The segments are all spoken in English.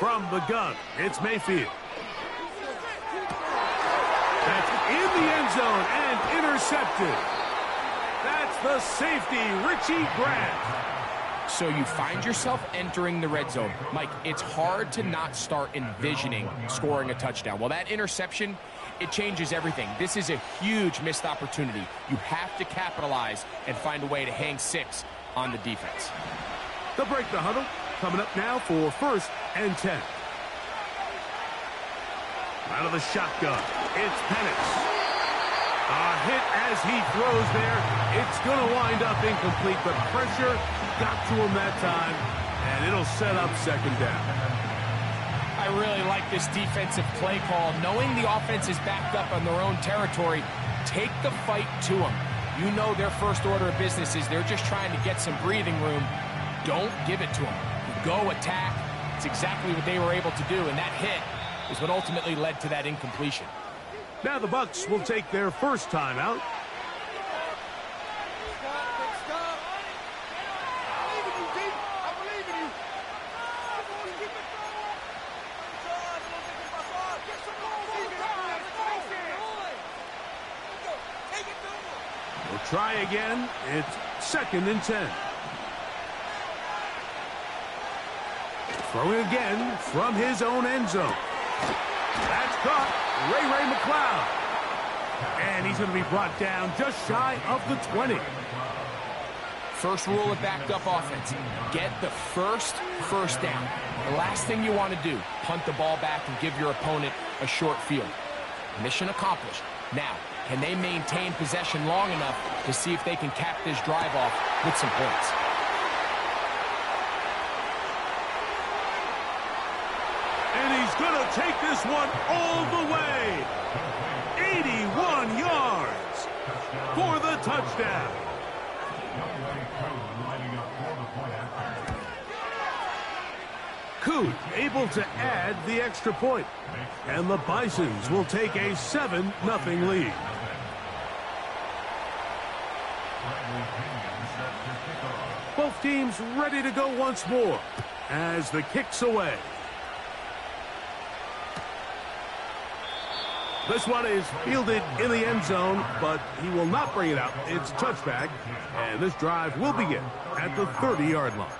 from the gun. It's Mayfield. That's in the end zone and intercepted. That's the safety, Richie Grant. So you find yourself entering the red zone. Mike, it's hard to not start envisioning scoring a touchdown. Well, that interception, it changes everything. This is a huge missed opportunity. You have to capitalize and find a way to hang 6 on the defense. They'll break the huddle. Coming up now for 1st and 10. Out of the shotgun, it's Penix. A hit as he throws there. It's going to wind up incomplete, but pressure got to him that time, and it'll set up 2nd down. I really like this defensive play call. Knowing the offense is backed up on their own territory, take the fight to them. You know their first order of business is they're just trying to get some breathing room. Don't give it to them. Go attack. It's exactly what they were able to do, and that hit is what ultimately led to that incompletion. Now the Bucs will take their first timeout. We'll try again. It's 2nd and 10. Throwing again from his own end zone. That's caught. Ray McLeod. And he's going to be brought down just shy of the 20. First rule of backed up offense. Get the first down. The last thing you want to do, punt the ball back and give your opponent a short field. Mission accomplished. Now, can they maintain possession long enough to see if they can cap this drive off with some points? And he's going to take this one all the way. 81 yards for the touchdown. Coot able to add the extra point. And the Bisons will take a 7-0 lead. Both teams ready to go once more as the kick's away. This one is fielded in the end zone, but he will not bring it out. It's touchback, and this drive will begin at the 30-yard line.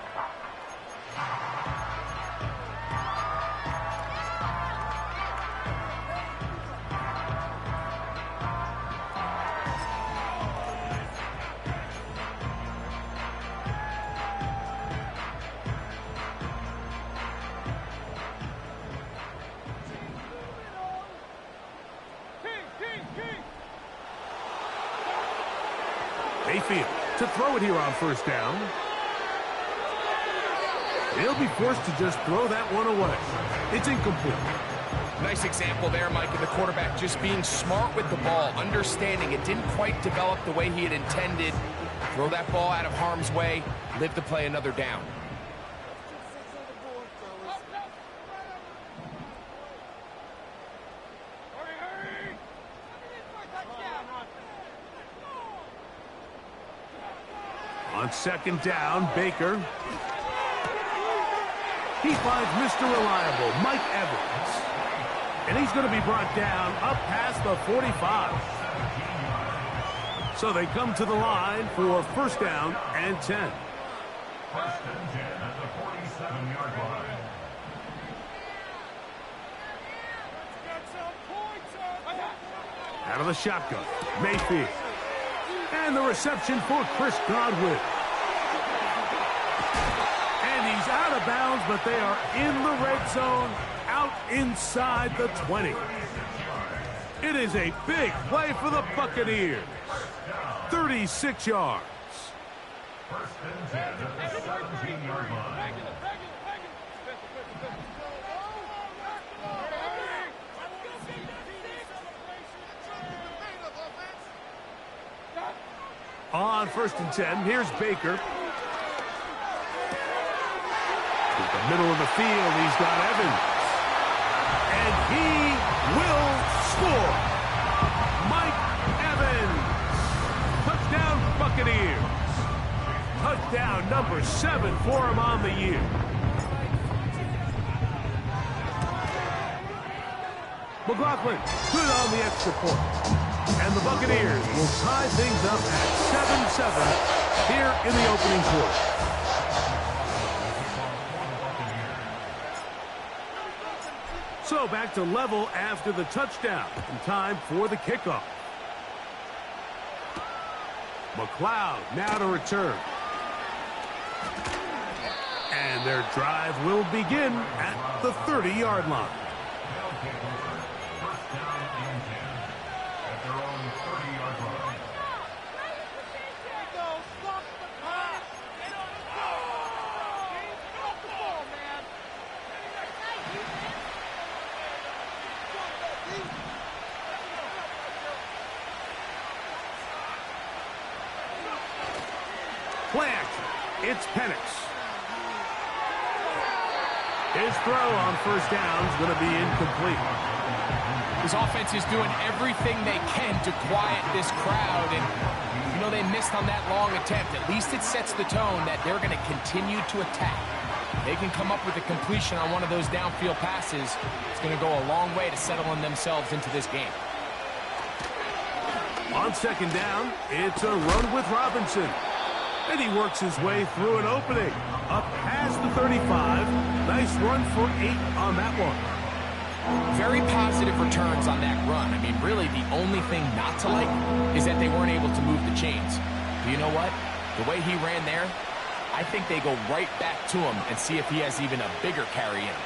Mayfield to throw it here on 1st down. He'll be forced to just throw that one away. It's incomplete. Nice example there, Mike, of the quarterback just being smart with the ball, understanding it didn't quite develop the way he had intended. Throw that ball out of harm's way, live to play another down. On 2nd down, Baker. He finds Mr. Reliable, Mike Evans. And he's going to be brought down up past the 45. So they come to the line for 1st down and 10. 1st and 10 at the 47-yard line. Out of the shotgun, Mayfield. And the reception for Chris Godwin. And he's out of bounds, but they are in the red zone, out inside the 20. It is a big play for the Buccaneers. 36 yards. 1st and 10 at the 17-yard line. On 1st and 10, here's Baker. To the middle of the field, he's got Evans. And he will score. Mike Evans. Touchdown, Buccaneers. Touchdown number 7 for him on the year. McLaughlin, good on the extra point. And the Buccaneers will tie things up at 7-7 here in the opening quarter. So back to level after the touchdown. And time for the kickoff. McLeod now to return. And their drive will begin at the 30-yard line. First down and 10 at their own 30-yard line. Play action. It's Penix. His throw on first down is going to be incomplete. His offense is doing everything they can to quiet this crowd, and you know they missed on that long attempt. At least it sets the tone that they're going to continue to attack. They can come up with a completion on one of those downfield passes. It's going to go a long way to settling themselves into this game. On second down, it's a run with Robinson. And he works his way through an opening. Up past the 35. Nice run for 8 on that one. Very positive returns on that run. I mean, really, the only thing not to like is that they weren't able to move the chains. But you know what? The way he ran there, I think they go right back to him and see if he has even a bigger carry in him.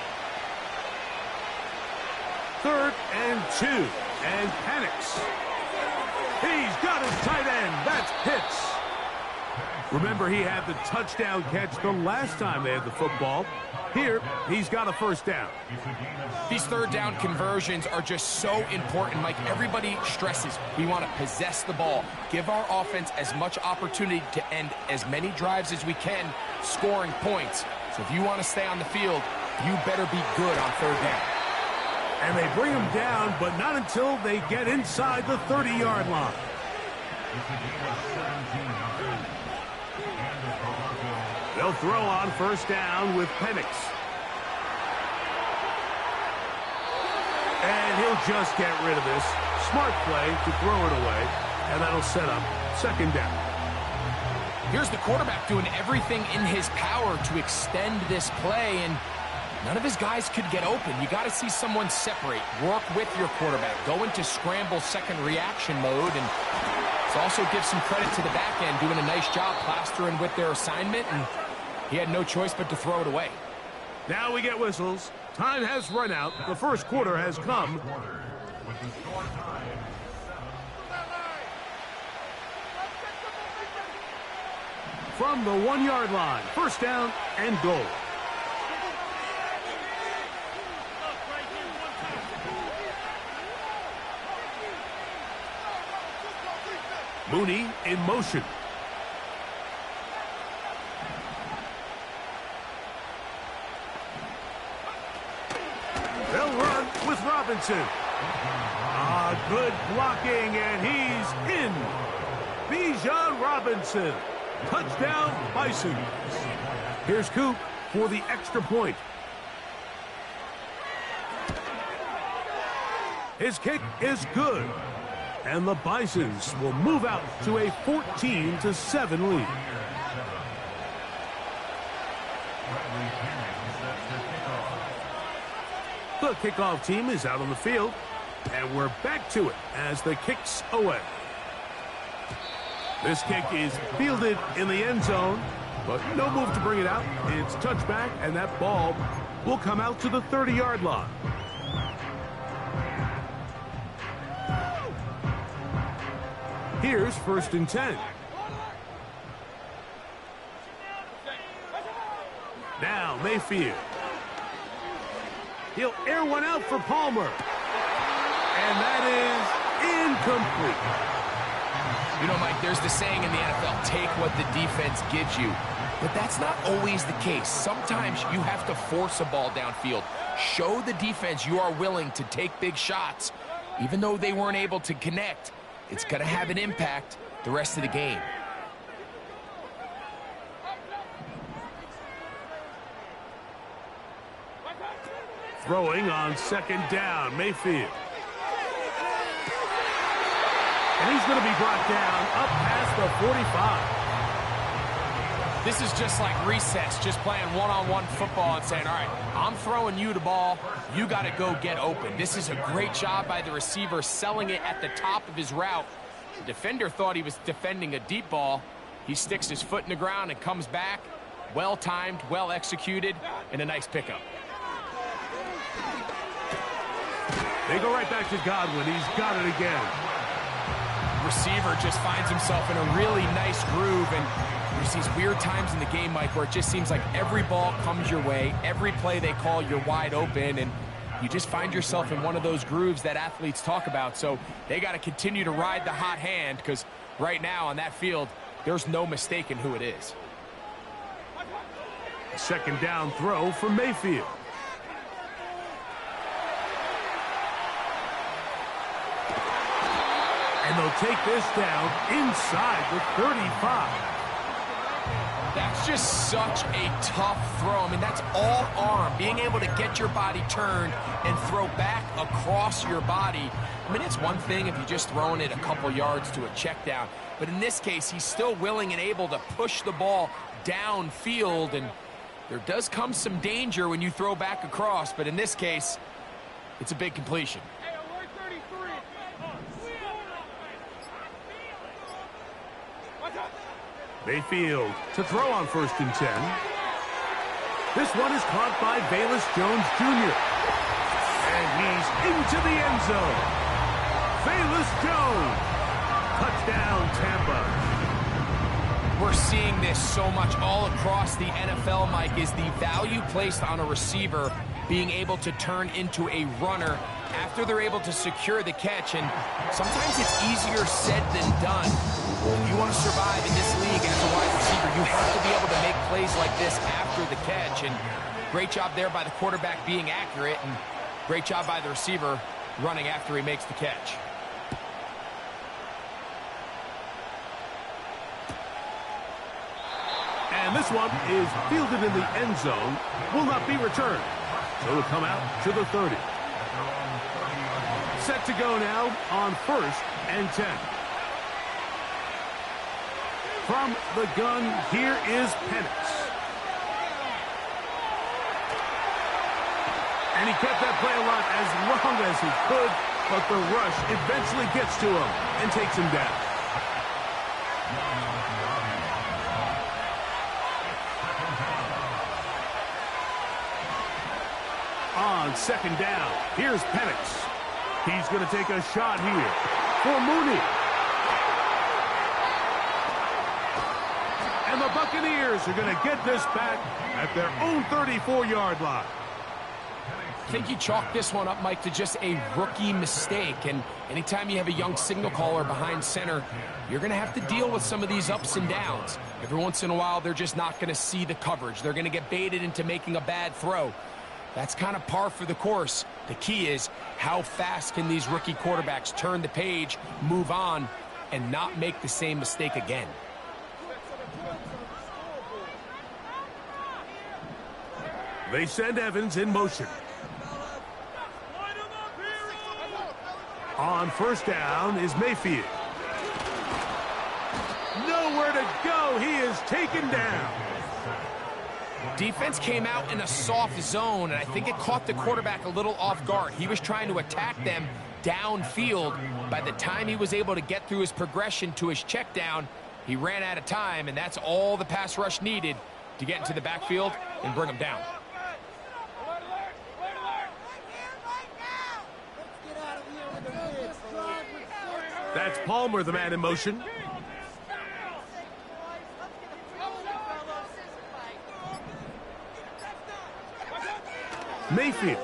3rd and 2. And Penix. He's got his tight end. That's Pitts. Remember, he had the touchdown catch the last time they had the football. Here, he's got a first down. These third down conversions are just so important. Like everybody stresses, we want to possess the ball, give our offense as much opportunity to end as many drives as we can, scoring points. So if you want to stay on the field, you better be good on third down. And they bring him down, but not until they get inside the 30-yard line. They'll throw on first down with Penix. And he'll just get rid of this. Smart play to throw it away, and that'll set up second down. Here's the quarterback doing everything in his power to extend this play, and none of his guys could get open. You got to see someone separate, work with your quarterback, go into scramble second reaction mode, and also give some credit to the back end, doing a nice job plastering with their assignment, and he had no choice but to throw it away. Now we get whistles. Time has run out. The first quarter has come. From the 1-yard line, first down and goal. Mooney in motion. They'll run with Robinson. Good blocking, and he's in. Bijan Robinson. Touchdown, Bison. Here's Coop for the extra point. His kick is good. And the Bisons will move out to a 14-7 lead. The kickoff team is out on the field, and we're back to it as the kick's away. This kick is fielded in the end zone, but no move to bring it out. It's touchback, and that ball will come out to the 30-yard line. Here's 1st and 10. Now Mayfield. He'll air one out for Palmer. And that is incomplete. You know, Mike, there's the saying in the NFL, take what the defense gives you. But that's not always the case. Sometimes you have to force a ball downfield. Show the defense you are willing to take big shots, even though they weren't able to connect. It's going to have an impact the rest of the game. Throwing on second down, Mayfield. And he's going to be brought down up past the 45. This is just like recess, just playing one-on-one football and saying, all right, I'm throwing you the ball. You got to go get open. This is a great job by the receiver selling it at the top of his route. The defender thought he was defending a deep ball. He sticks his foot in the ground and comes back. Well-timed, well-executed, and a nice pickup. They go right back to Godwin. He's got it again. Receiver just finds himself in a really nice groove, and there's these weird times in the game, Mike, where it just seems like every ball comes your way, every play they call, you're wide open, and you just find yourself in one of those grooves that athletes talk about. So they got to continue to ride the hot hand, because right now on that field, there's no mistaking who it is. Second down throw for Mayfield. And they'll take this down inside the 35. That's just such a tough throw. I mean, that's all arm. Being able to get your body turned and throw back across your body. I mean, it's one thing if you're just throwing it a couple yards to a check down. But in this case, he's still willing and able to push the ball downfield. And there does come some danger when you throw back across. But in this case, it's a big completion. Mayfield to throw on 1st and 10. This one is caught by Bayless Jones Jr. And he's into the end zone. Bayless Jones. Touchdown, Tampa. We're seeing this so much all across the NFL, Mike, is the value placed on a receiver being able to turn into a runner after they're able to secure the catch. And sometimes it's easier said than done. If you want to survive in this league as a wide receiver, you have to be able to make plays like this after the catch. And great job there by the quarterback being accurate, and great job by the receiver running after he makes the catch. And this one is fielded in the end zone, will not be returned. So it'll come out to the 30. Set to go now on 1st and 10. From the gun, here is Penix. And he kept that play alive as long as he could, but the rush eventually gets to him and takes him down. On 2nd down, here's Penix. He's going to take a shot here for Mooney. And the Buccaneers are going to get this back at their own 34-yard line. I think you chalk this one up, Mike, to just a rookie mistake. And anytime you have a young signal caller behind center, you're going to have to deal with some of these ups and downs. Every once in a while, they're just not going to see the coverage. They're going to get baited into making a bad throw. That's kind of par for the course. The key is how fast can these rookie quarterbacks turn the page, move on, and not make the same mistake again. They send Evans in motion. On 1st down is Mayfield. Nowhere to go. He is taken down. Defense came out in a soft zone, and I think it caught the quarterback a little off guard. He was trying to attack them downfield. By the time he was able to get through his progression to his check down, he ran out of time, and that's all the pass rush needed to get into the backfield and bring him down. That's Palmer, the man in motion. Mayfield.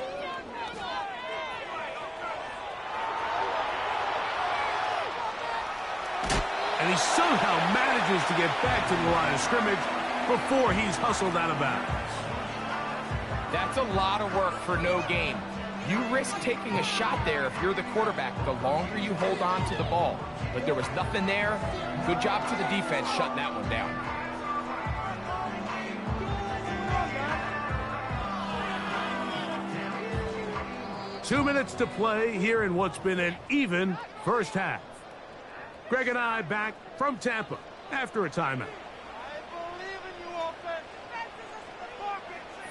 And he somehow manages to get back to the line of scrimmage before he's hustled out of bounds. That's a lot of work for no gain. You risk taking a shot there if you're the quarterback the longer you hold on to the ball. But there was nothing there. Good job to the defense shutting that one down. Two 2 minutes to play here in what's been an even first half. Greg and I back from Tampa after a timeout.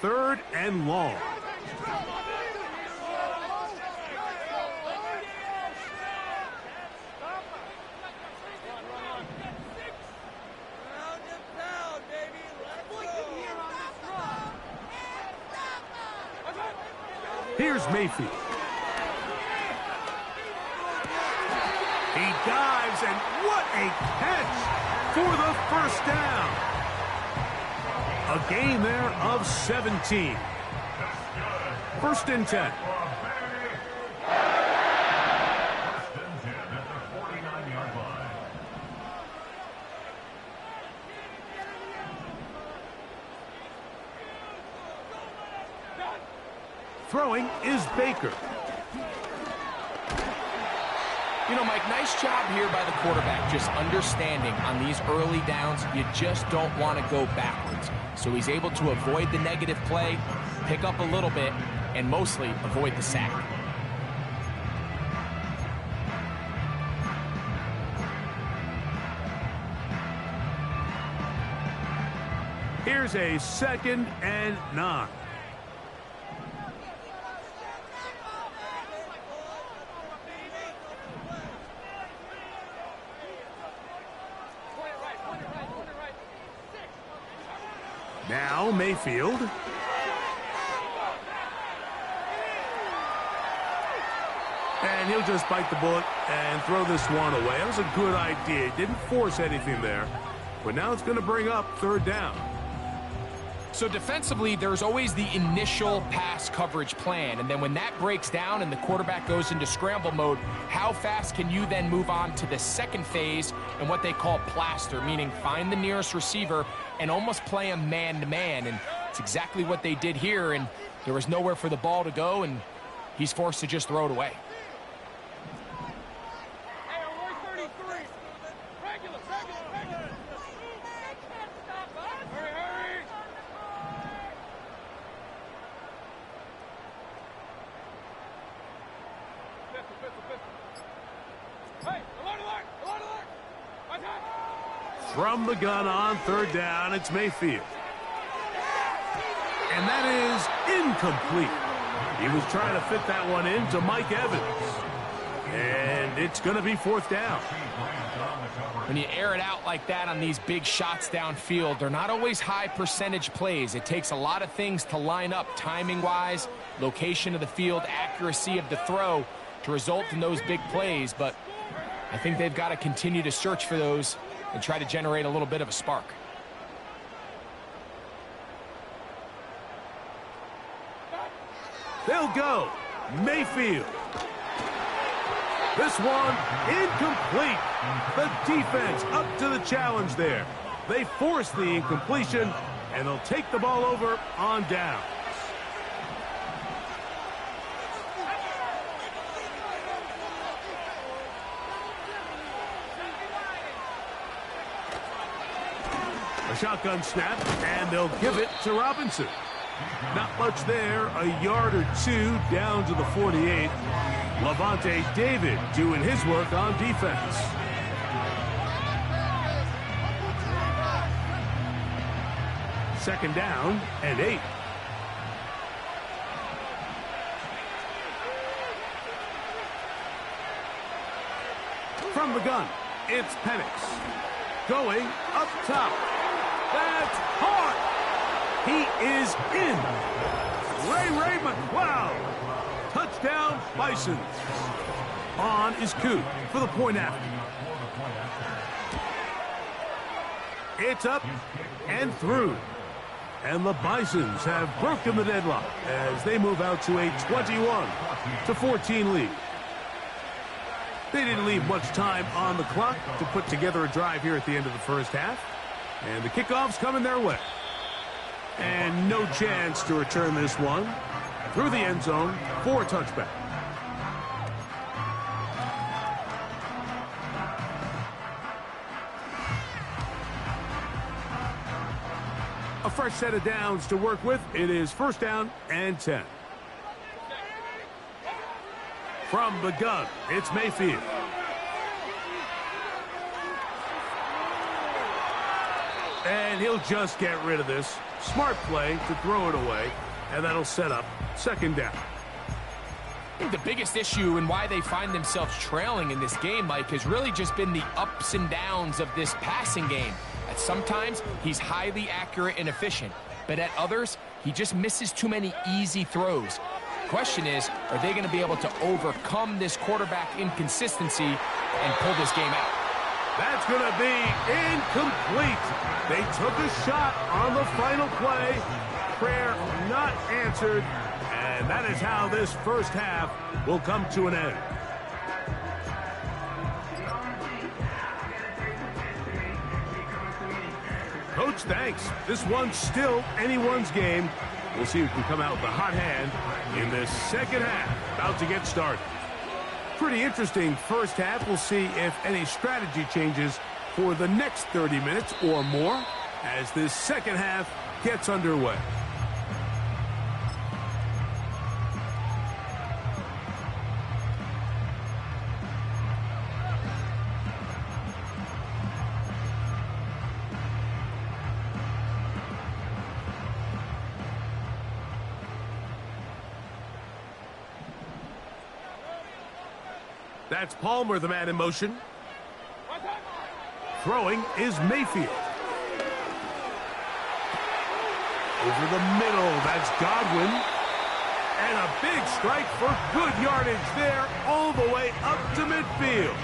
3rd and long. Here's Mayfield. He dives, and what a catch for the first down. A gain there of 17. 1st and 10. Throwing is Baker. You know, Mike, nice job here by the quarterback, just understanding on these early downs, you just don't want to go backwards. So he's able to avoid the negative play, pick up a little bit, and mostly avoid the sack. Here's a 2nd and 9. Now Mayfield. And he'll just bite the bullet and throw this one away. That was a good idea. Didn't force anything there. But now it's going to bring up 3rd down. So defensively, there's always the initial pass coverage plan. And then when that breaks down and the quarterback goes into scramble mode, how fast can you then move on to the second phase and what they call plaster, meaning find the nearest receiver and almost play him man-to-man. And it's exactly what they did here, and there was nowhere for the ball to go, and he's forced to just throw it away. From the gun on 3rd down, it's Mayfield. And that is incomplete. He was trying to fit that one into Mike Evans. And it's going to be 4th down. When you air it out like that on these big shots downfield, they're not always high percentage plays. It takes a lot of things to line up timing-wise, location of the field, accuracy of the throw to result in those big plays. But I think they've got to continue to search for those and try to generate a little bit of a spark. They'll go. Mayfield. This one incomplete. The defense up to the challenge there. They force the incompletion, and they'll take the ball over on down. A shotgun snap, and they'll give it to Robinson. Not much there, a yard or two down to the 48. Levante David doing his work on defense. Second down and 8. From the gun, it's Penix. Going up top. That's hard. He is in. Ray McCloud. Touchdown, Bisons. On is Coop for the point after. It's up and through. And the Bisons have broken the deadlock as they move out to a 21-14 lead. They didn't leave much time on the clock to put together a drive here at the end of the first half. And the kickoff's coming their way. And no chance to return this one through the end zone for a touchback. A fresh set of downs to work with. It is 1st down and 10. From the gun, it's Mayfield. And he'll just get rid of this. Smart play to throw it away, and that'll set up second down. I think the biggest issue and why they find themselves trailing in this game, Mike, has really just been the ups and downs of this passing game. At sometimes, he's highly accurate and efficient, but at others, he just misses too many easy throws. The question is, are they going to be able to overcome this quarterback inconsistency and pull this game out? That's going to be incomplete. They took a shot on the final play. Prayer not answered. And that is how this first half will come to an end. Coach, thanks. This one's still anyone's game. We'll see who can come out with a hot hand in this second half. About to get started. Pretty interesting first half. We'll see if any strategy changes for the next 30 minutes or more as this second half gets underway. That's Palmer, the man in motion. Throwing is Mayfield. Over the middle, that's Godwin. And a big strike for good yardage there all the way up to midfield.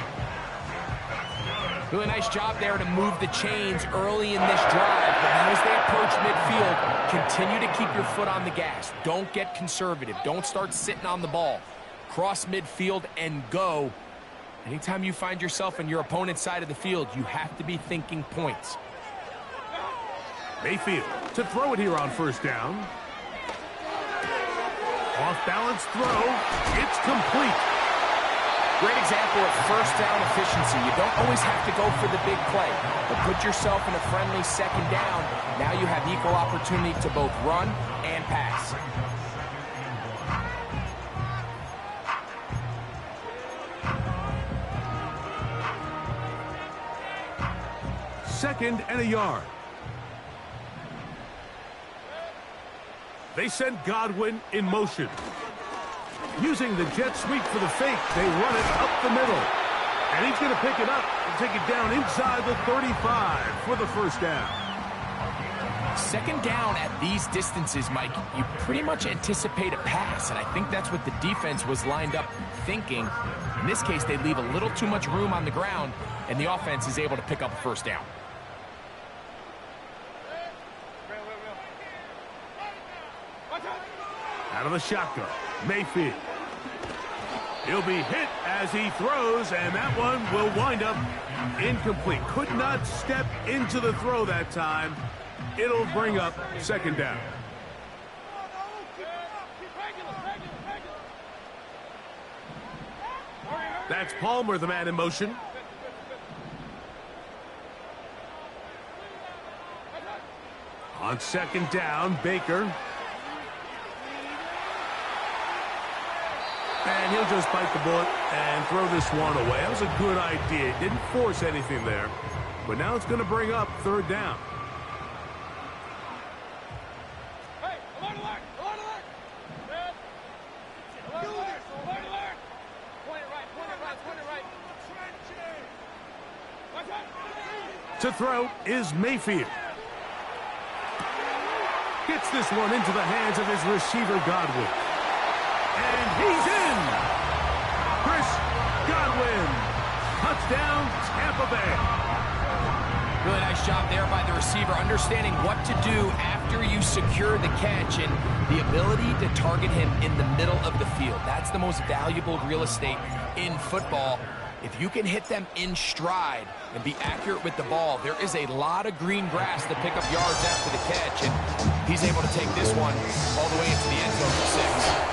Really nice job there to move the chains early in this drive. But now as they approach midfield, continue to keep your foot on the gas. Don't get conservative. Don't start sitting on the ball. Cross midfield and go. Anytime you find yourself on your opponent's side of the field, you have to be thinking points. Mayfield to throw it here on first down. Off-balance throw. It's complete. Great example of first down efficiency. You don't always have to go for the big play, but put yourself in a friendly second down. Now you have equal opportunity to both run and pass. Second and a yard. They send Godwin in motion. Using the jet sweep for the fake, they run it up the middle. And he's going to pick it up and take it down inside the 35 for the first down. Second down at these distances, Mike, you pretty much anticipate a pass, and I think that's what the defense was lined up thinking. In this case, they leave a little too much room on the ground, and the offense is able to pick up a first down. Out of the shotgun, Mayfield. He'll be hit as he throws, and that one will wind up incomplete. Could not step into the throw that time. It'll bring up second down. That's Palmer, the man in motion. On second down, Baker. And he'll just bite the bullet and throw this one away. That was a good idea. Didn't force anything there. But now it's going to bring up third down. To throw is Mayfield. Gets this one into the hands of his receiver, Godwin. And he's in. Chris Godwin. Touchdown, Tampa Bay. Really nice job there by the receiver, understanding what to do after you secure the catch and the ability to target him in the middle of the field. That's the most valuable real estate in football. If you can hit them in stride and be accurate with the ball, there is a lot of green grass to pick up yards after the catch, and he's able to take this one all the way into the end zone for 6.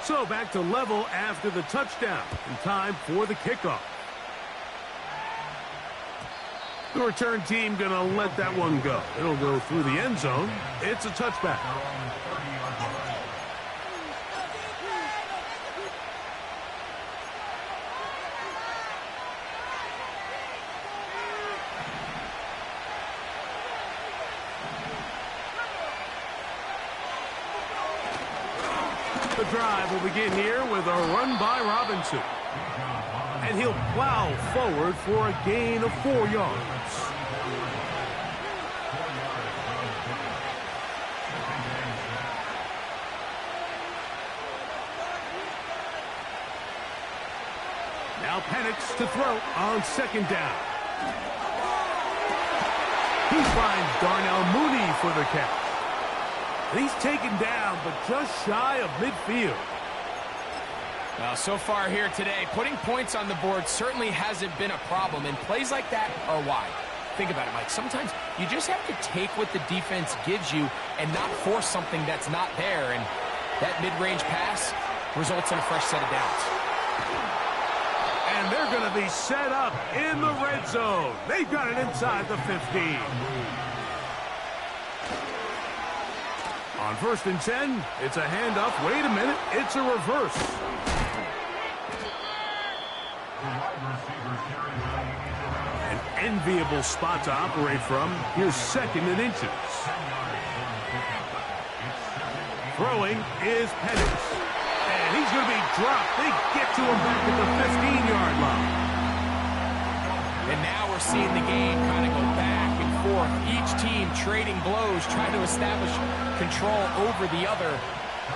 So back to level after the touchdown, and time for the kickoff. The return team going to let that one go. It'll go through the end zone. It's a touchback. The drive will begin here with a run by Robinson. And he'll plow forward for a gain of 4 yards. Now Penix to throw on 2nd down. He finds Darnell Mooney for the catch. And he's taken down, but just shy of midfield. Well, so far here today, putting points on the board certainly hasn't been a problem, and plays like that are why. Think about it, Mike. Sometimes you just have to take what the defense gives you and not force something that's not there, and that mid-range pass results in a fresh set of downs. And they're going to be set up in the red zone. They've got it inside the 15. On 1st and 10, it's a handoff. Wait a minute, it's a reverse. An enviable spot to operate from. Here's 2nd and inches. Throwing is Penix. And he's going to be dropped. They get to him back at the 15-yard line. And now we're seeing the game kind of go back and forth. Each team trading blows, trying to establish control over the other.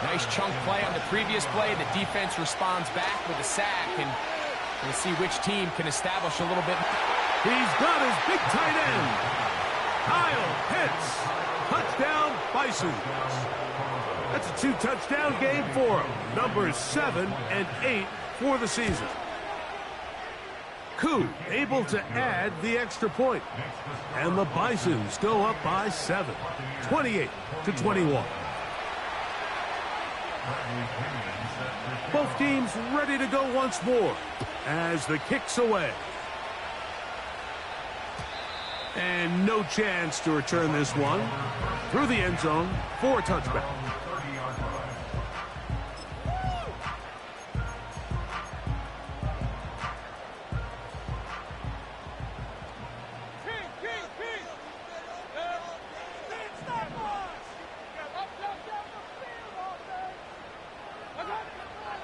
Nice chunk play on the previous play. The defense responds back with a sack, and we'll see which team can establish a little bit. He's got his big tight end. Kyle Pitts. Touchdown, Bisons. That's a 2-touchdown game for him. Numbers 7 and 8 for the season. Koo able to add the extra point. And the Bisons go up by 7. 28-21. Both teams ready to go once more as the kick's away. And no chance to return this one. Through the end zone for a touchback.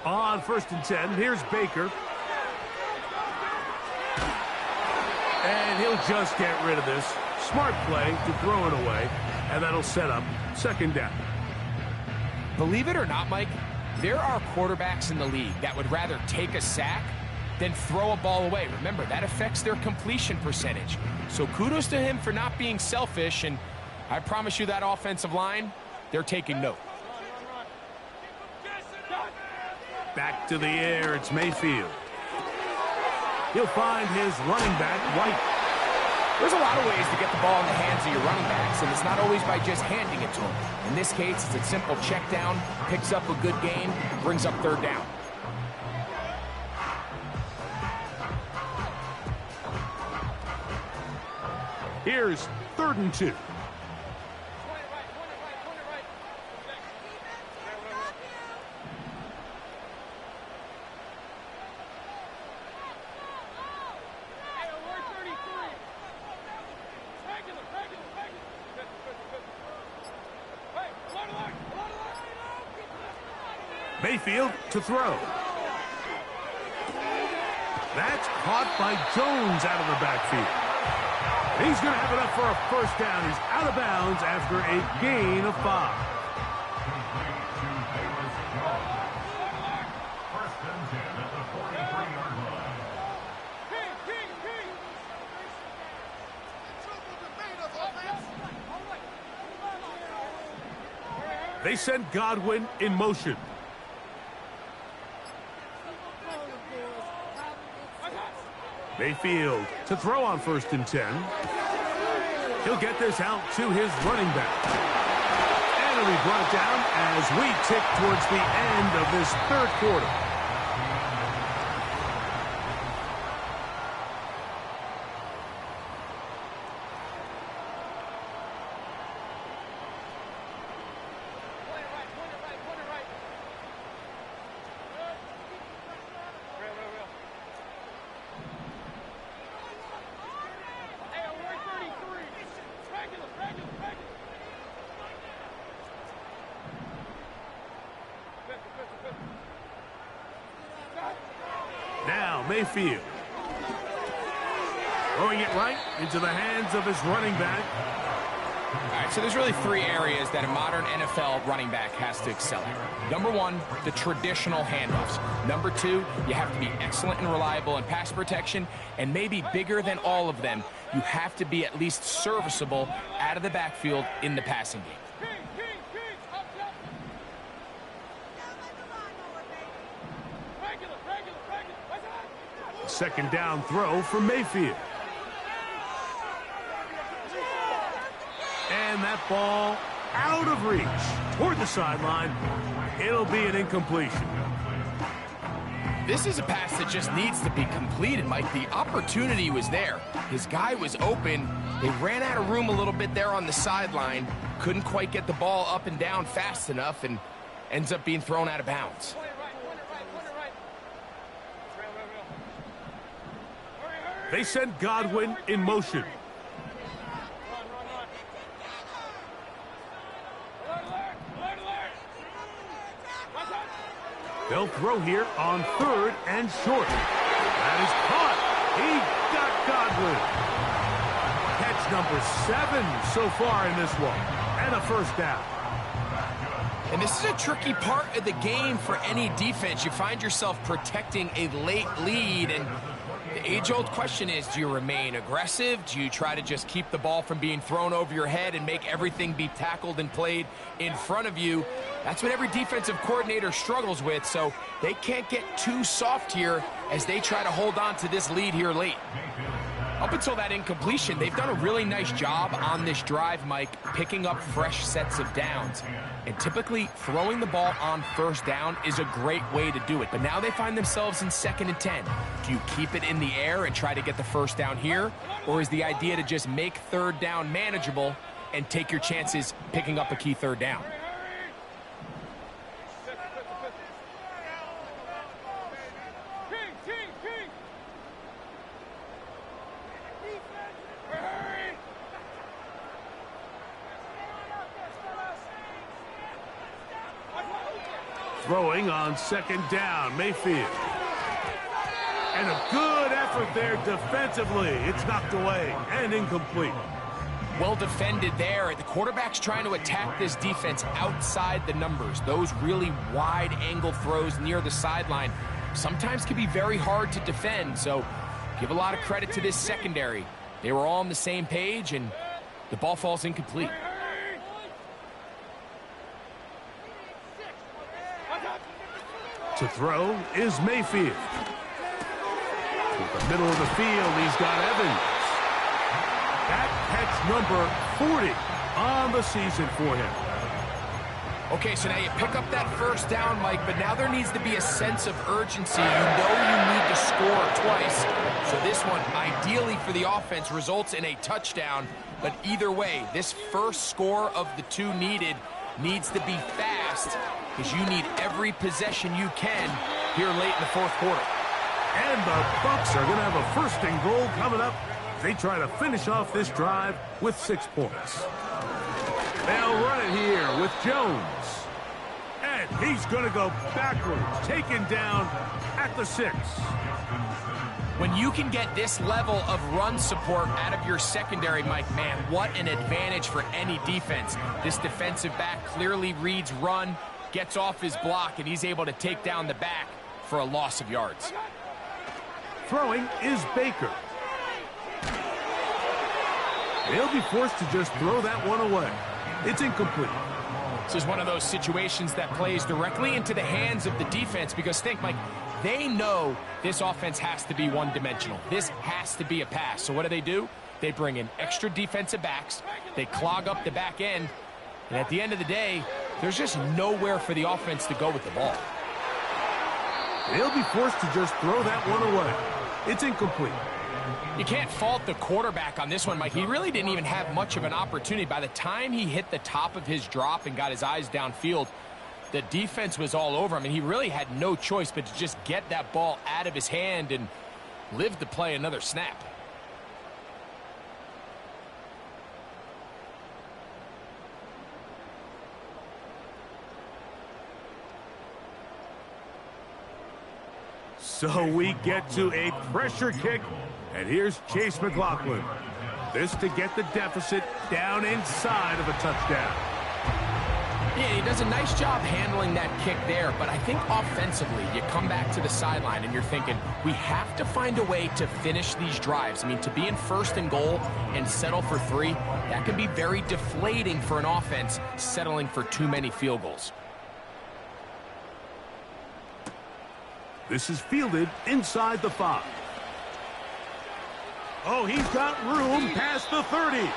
On 1st and 10, here's Baker. And he'll just get rid of this. Smart play to throw it away, and that'll set up 2nd down. Believe it or not, Mike, there are quarterbacks in the league that would rather take a sack than throw a ball away. Remember, that affects their completion percentage. So kudos to him for not being selfish, and I promise you that offensive line, they're taking note. Back to the air, it's Mayfield. He'll find his running back, White. There's a lot of ways to get the ball in the hands of your running backs, and it's not always by just handing it to them. In this case, it's a simple check down, picks up a good gain, brings up 3rd down. Here's 3rd and 2. Mayfield to throw. That's caught by Jones out of the backfield. He's going to have enough for a 1st down. He's out of bounds after a gain of 5. They send Godwin in motion. Mayfield to throw on 1st and 10. He'll get this out to his running back. And he'll be brought down as we tick towards the end of this 3rd quarter. Now Mayfield. Throwing it right into the hands of his running back. All right, so there's really three areas that a modern NFL running back has to excel at. Number one, the traditional handoffs. Number two, you have to be excellent and reliable in pass protection. And maybe bigger than all of them, you have to be at least serviceable out of the backfield in the passing game. Second down throw for Mayfield. And that ball out of reach toward the sideline. It'll be an incompletion. This is a pass that just needs to be completed, Mike. The opportunity was there. His guy was open. They ran out of room a little bit there on the sideline. Couldn't quite get the ball up and down fast enough and ends up being thrown out of bounds. They send Godwin in motion. They'll throw here on 3rd and short. That is caught. He got Godwin. Catch number 7 so far in this one. And a first down. And this is a tricky part of the game for any defense. You find yourself protecting a late lead, and the age-old question is, do you remain aggressive? Do you try to just keep the ball from being thrown over your head and make everything be tackled and played in front of you? That's what every defensive coordinator struggles with, so they can't get too soft here as they try to hold on to this lead here late. Up until that incompletion, they've done a really nice job on this drive, Mike, picking up fresh sets of downs. And typically, throwing the ball on first down is a great way to do it. But now they find themselves in 2nd and 10. Do you keep it in the air and try to get the first down here? Or is the idea to just make 3rd down manageable and take your chances picking up a key 3rd down? Throwing on 2nd down, Mayfield. And a good effort there defensively. It's knocked away and incomplete. Well defended there. The quarterback's trying to attack this defense outside the numbers. Those really wide angle throws near the sideline sometimes can be very hard to defend. So give a lot of credit to this secondary. They were all on the same page, and the ball falls incomplete. To throw is Mayfield. To the middle of the field, he's got Evans. That catch number 40 on the season for him. Okay, so now you pick up that first down, Mike, but now there needs to be a sense of urgency. You know you need to score twice. So this one, ideally for the offense, results in a touchdown. But either way, this first score of the 2 needed needs to be fast, because you need every possession you can here late in the 4th quarter. And the Bucs are going to have a 1st and goal coming up. They try to finish off this drive with 6 points. They'll run it here with Jones. And he's going to go backwards, taken down at the 6. When you can get this level of run support out of your secondary, Mike, man, what an advantage for any defense. This defensive back clearly reads run, gets off his block, and he's able to take down the back for a loss of yards. Throwing is Baker. They'll be forced to just throw that one away. It's incomplete. This is one of those situations that plays directly into the hands of the defense, because think, Mike, they know this offense has to be one-dimensional. This has to be a pass. So what do? They bring in extra defensive backs. They clog up the back end. And at the end of the day, there's just nowhere for the offense to go with the ball. They'll be forced to just throw that one away. It's incomplete. You can't fault the quarterback on this one, Mike. He really didn't even have much of an opportunity. By the time he hit the top of his drop and got his eyes downfield, the defense was all over him, and he really had no choice but to just get that ball out of his hand and live to play another snap. So we get to a pressure kick, and here's Chase McLaughlin. This to get the deficit down inside of a touchdown. Yeah, he does a nice job handling that kick there, but I think offensively, you come back to the sideline and you're thinking, we have to find a way to finish these drives. I mean, to be in 1st and goal and settle for 3, that can be very deflating for an offense settling for too many field goals. This is fielded inside the 5. Oh, he's got room past the 30.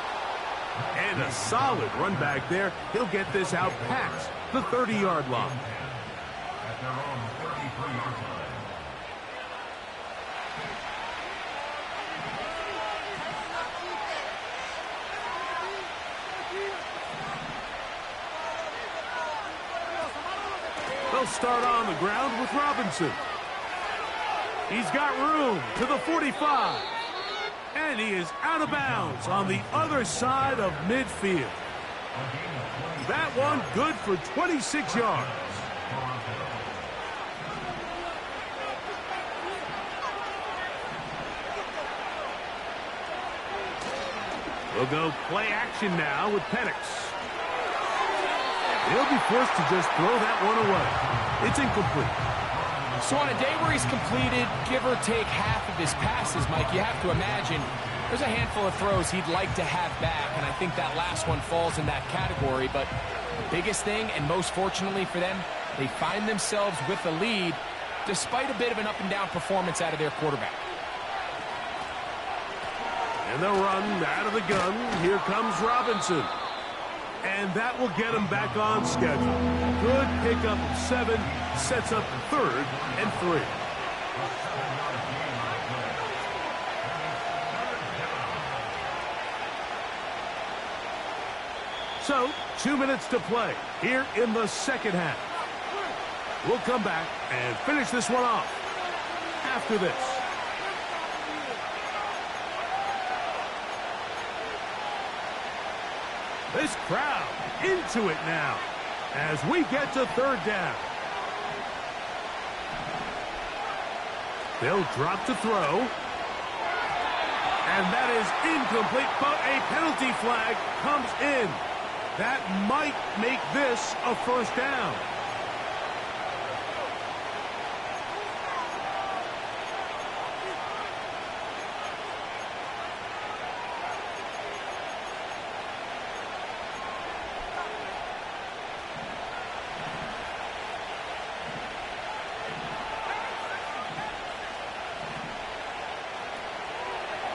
And a solid run back there. He'll get this out past the 30-yard line. At their own 33-yard line. They'll start on the ground with Robinson. He's got room to the 45. And he is out of bounds on the other side of midfield. That one good for 26 yards. We'll go play action now with Penix. He'll be forced to just throw that one away. It's incomplete. So on a day where he's completed, give or take half of his passes, Mike, you have to imagine there's a handful of throws he'd like to have back, and I think that last one falls in that category. But the biggest thing, and most fortunately for them, they find themselves with the lead despite a bit of an up-and-down performance out of their quarterback. And they'll run out of the gun. Here comes Robinson. And that will get him back on schedule. Good pickup of 7, sets up 3rd and 3. So, 2 minutes to play here in the 2nd half. We'll come back and finish this one off after this. This crowd into it now as we get to 3rd down. They'll drop to throw. And that is incomplete, but a penalty flag comes in. That might make this a 1st down.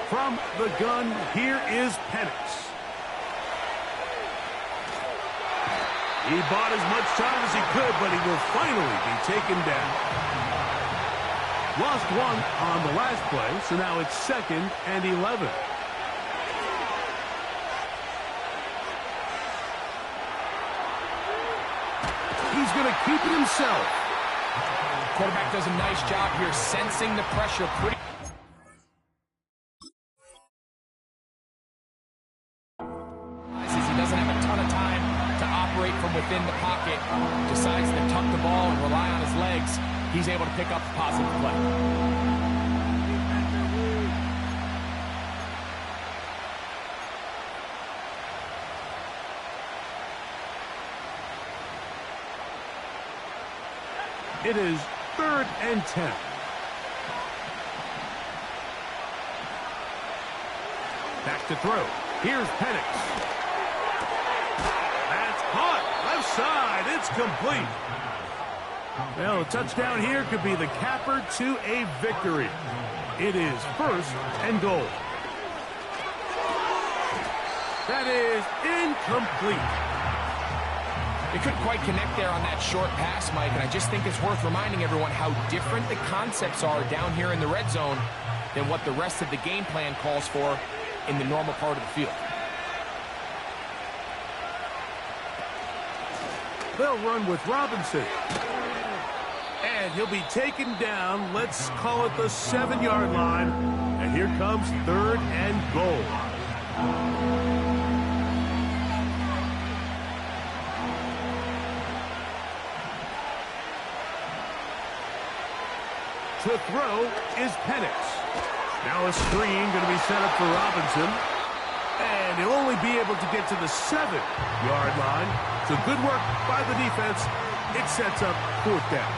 From the gun, here is Penix. He bought as much time as he could, but he will finally be taken down. Lost 1 on the last play, so now it's 2nd and 11. He's going to keep it himself. Quarterback does a nice job here sensing the pressure pretty. He doesn't have a ton of time to operate from within the pocket. Decides to tuck the ball and rely on his legs. He's able to pick up a positive play. It is 3rd and 10. Back to throw. Here's Penix. That's caught. Left side. It's complete. Well, a touchdown here could be the capper to a victory. It is 1st and goal. That is incomplete. They couldn't quite connect there on that short pass, Mike, and I just think it's worth reminding everyone how different the concepts are down here in the red zone than what the rest of the game plan calls for in the normal part of the field. They'll run with Robinson. And he'll be taken down, let's call it the 7-yard line. And here comes 3rd and goal. To throw is Penix. Now a screen going to be set up for Robinson. And he'll only be able to get to the 7-yard line. So good work by the defense. It sets up 4th down.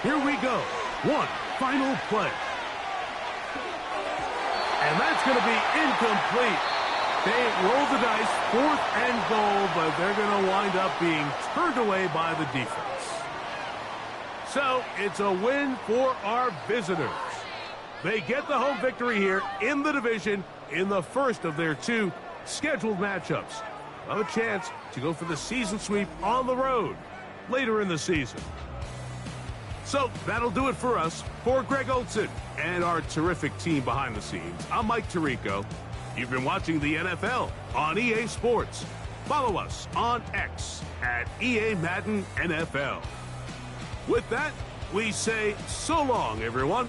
Here we go. One final play. And that's going to be incomplete. They roll the dice, 4th and goal, but they're going to wind up being turned away by the defense. So it's a win for our visitors. They get the home victory here in the division in the first of their 2 scheduled matchups. Have a chance to go for the season sweep on the road later in the season. So that'll do it for us. For Greg Olson and our terrific team behind the scenes, I'm Mike Tirico. You've been watching the NFL on EA Sports. Follow us on X at EA Madden NFL. With that, we say so long, everyone.